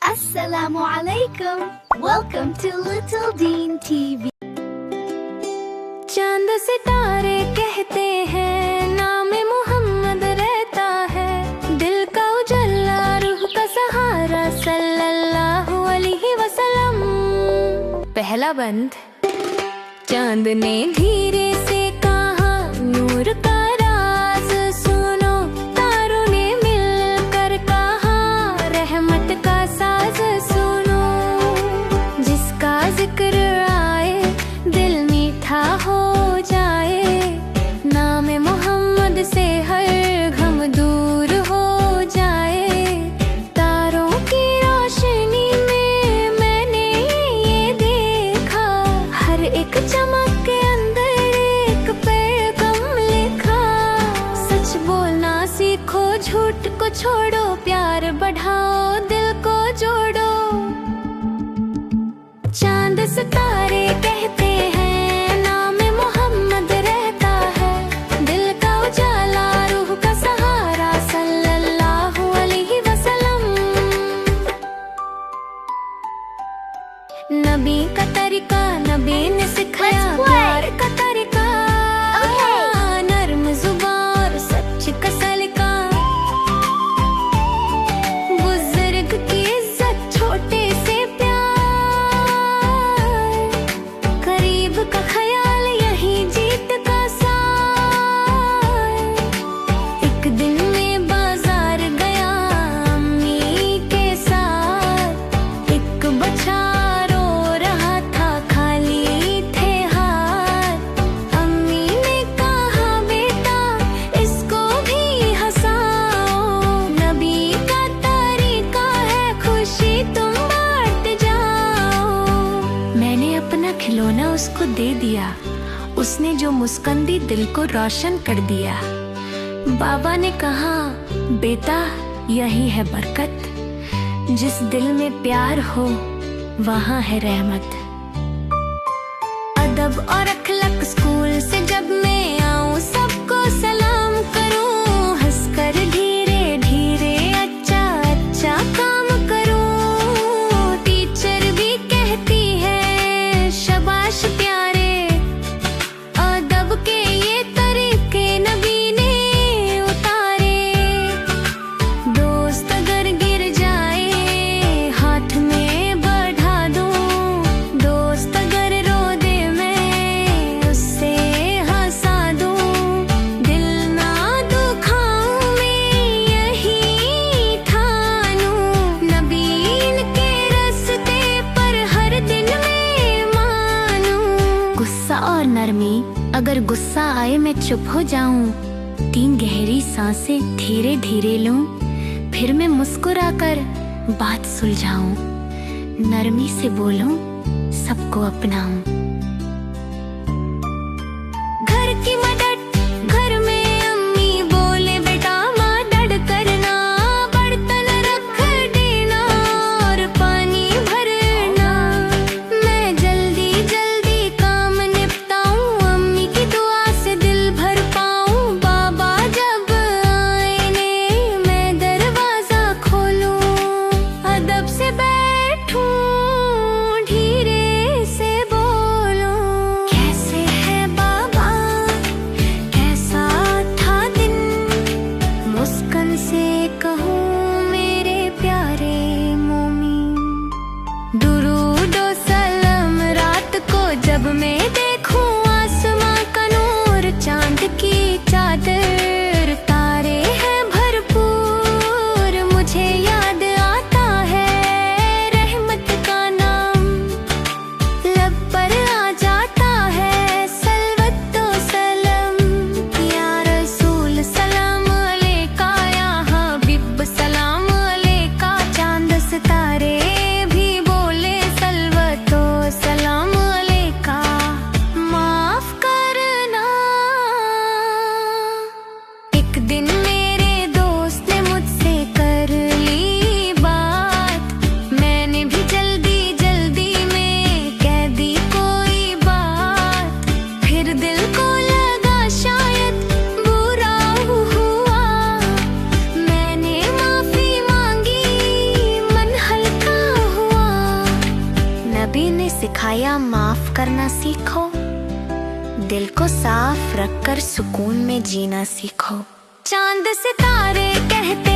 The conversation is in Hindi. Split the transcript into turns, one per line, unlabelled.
Assalamu alaikum. Welcome to Little Dean TV.
चांद सितारे कहते हैं नाम मोहम्मद रहता है, दिल का उजाला रूह का सहारा सल्लल्लाहु अलैहि वसल्लम। पहला बंद। चांद ने धीरे से कहा नूर का राज सुनो, तारों ने मिलकर कहा रहमत का साज सुनो। जिसका जिक्र आए दिल मीठा हो जाए, नाम मोहम्मद से हर गम दूर हो जाए। तारों की रोशनी में मैंने ये देखा, हर एक चमक के अंदर एक पैगाम लिखा। सच बोलना सीखो, झूठ को छोड़ो, प्यार बढ़ाओ, दिल को जोड़ो। चांद सितारे कहते हैं नाम मोहम्मद रहता है, दिल का उजाला रूह का सहारा सल्लल्लाहु अलैहि वसल्लम। नबी का तरीका नबी ने सिखाया, प्यार का तरीका नर्म जुबान सच का सलीका। बुजुर्ग की इज्जत छोटे से का ख्याल यही जीत का सार। एक दिन में बाजार गया अम्मी के साथ, एक बच्चा रो रहा था खाली थे हाथ। अम्मी ने कहा बेटा इसको भी हंसाओ, नबी का तरीका है खुशी तुम बांट जाओ। मैंने अपना खिलौना उसको दे दिया, उसने जो मुस्कान दी दिल को रोशन कर दिया। बाबा ने कहा बेटा यही है बरकत, जिस दिल में प्यार हो वहाँ है रहमत। अदब और अखलाक स्कूल से जब मैं आऊँ सबको सलाम करूँ, हंसकर धीरे धीरे अच्छा अच्छा काम करूँ। टीचर भी कहती है शाबाश प्यारे, अदब के ये तरीके नबी ने उतारे। दोस्त अगर गिर जाए हाथ में बढ़ा दूं, दोस्त अगर रो दे मैं उससे हंसा दूं। दिल ना दुखाऊं मैं यही ठानूं, नबी के रास्ते पर हर दिन मैं मानूं। गुस्सा और नरमी, अगर गुस्सा आए मैं चुप हो जाऊं, 3 गहरी सांसें धीरे धीरे लूं, फिर मैं मुस्कुराकर बात सुलझाऊं। नरमी से बोलूं सबको अपनाऊं। घर की मदद घर में अम्मी बोले बेटा मदद करना, बर्तन रख देना और पानी भरना। मैं जल्दी जल्दी काम निपटाऊं, अम्मी की दुआ से दिल भर पाऊं। बाबा जब आए ने मैं दरवाजा खोलूं, अदब से बैठूं धीरे से बोलूं। कैसे है बाबा सिखाया माफ करना सीखो, दिल को साफ रखकर सुकून में जीना सीखो। चांद सितारे कहते